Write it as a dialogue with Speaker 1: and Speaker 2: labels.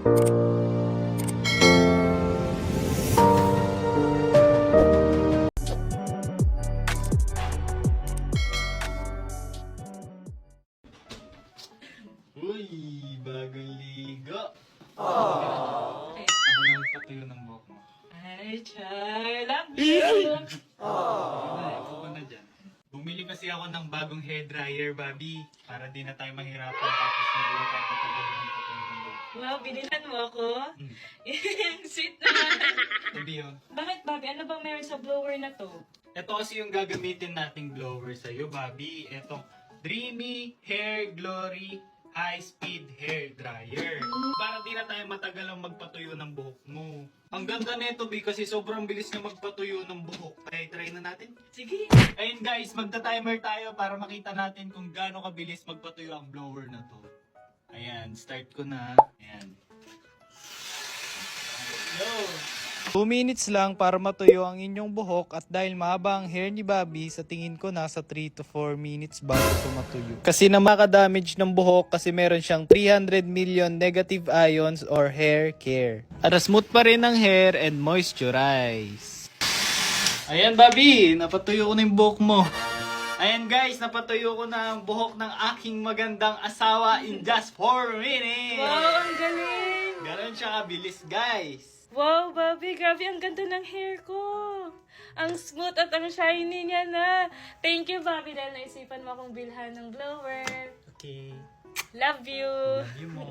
Speaker 1: Uy, bagong ligo. Okay. Ako nang patuyo ng buhok mo.
Speaker 2: Ay, Chay. Love you.
Speaker 1: Ikaw na dyan. Bumili kasi ako ng bagong hair dryer, Bobby. Para di na tayo mahirapan tapos hindi na tayo patuloy ng buhok.
Speaker 2: Wow, binilhan mo ako? Sweet naman.
Speaker 1: Sabi yun.
Speaker 2: Bakit, Bobby? Ano bang meron sa blower na to?
Speaker 1: Ito kasi yung gagamitin nating blower sa'yo, Bobby. Ito, Dreamy Hair Glory High-Speed Hair Dryer. Para di na tayo matagal ang magpatuyo ng buhok mo. Ang ganda nito, B, kasi sobrang bilis niya magpatuyo ng buhok. Kaya try na natin.
Speaker 2: Sige.
Speaker 1: Ayun guys, magta-timer tayo para makita natin kung gaano kabilis magpatuyo ang blower na to. Ayan, start ko na. Ayan. Go! 2 minutes lang para matuyo ang inyong buhok at dahil mahaba ang hair ni Bobby, sa tingin ko nasa 3 to 4 minutes bago ito matuyo. Kasi na makadamage ng buhok kasi meron siyang 300 million negative ions or hair care. At smooth pa rin ang hair and moisturize. Ayan Bobby, napatuyo ko na yung buhok mo. Ayan guys, napatuyo ko na ang buhok ng aking magandang asawa in just 4 minutes.
Speaker 2: Wow, ang galing.
Speaker 1: Ganon siya kabilis guys.
Speaker 2: Wow, Bobby, grabe, ang ganda ng hair ko. Ang smooth at ang shiny niya na. Thank you, Bobby, dahil naisipan mo akong bilhan ng blower.
Speaker 1: Okay.
Speaker 2: Love you.
Speaker 1: Love you mo.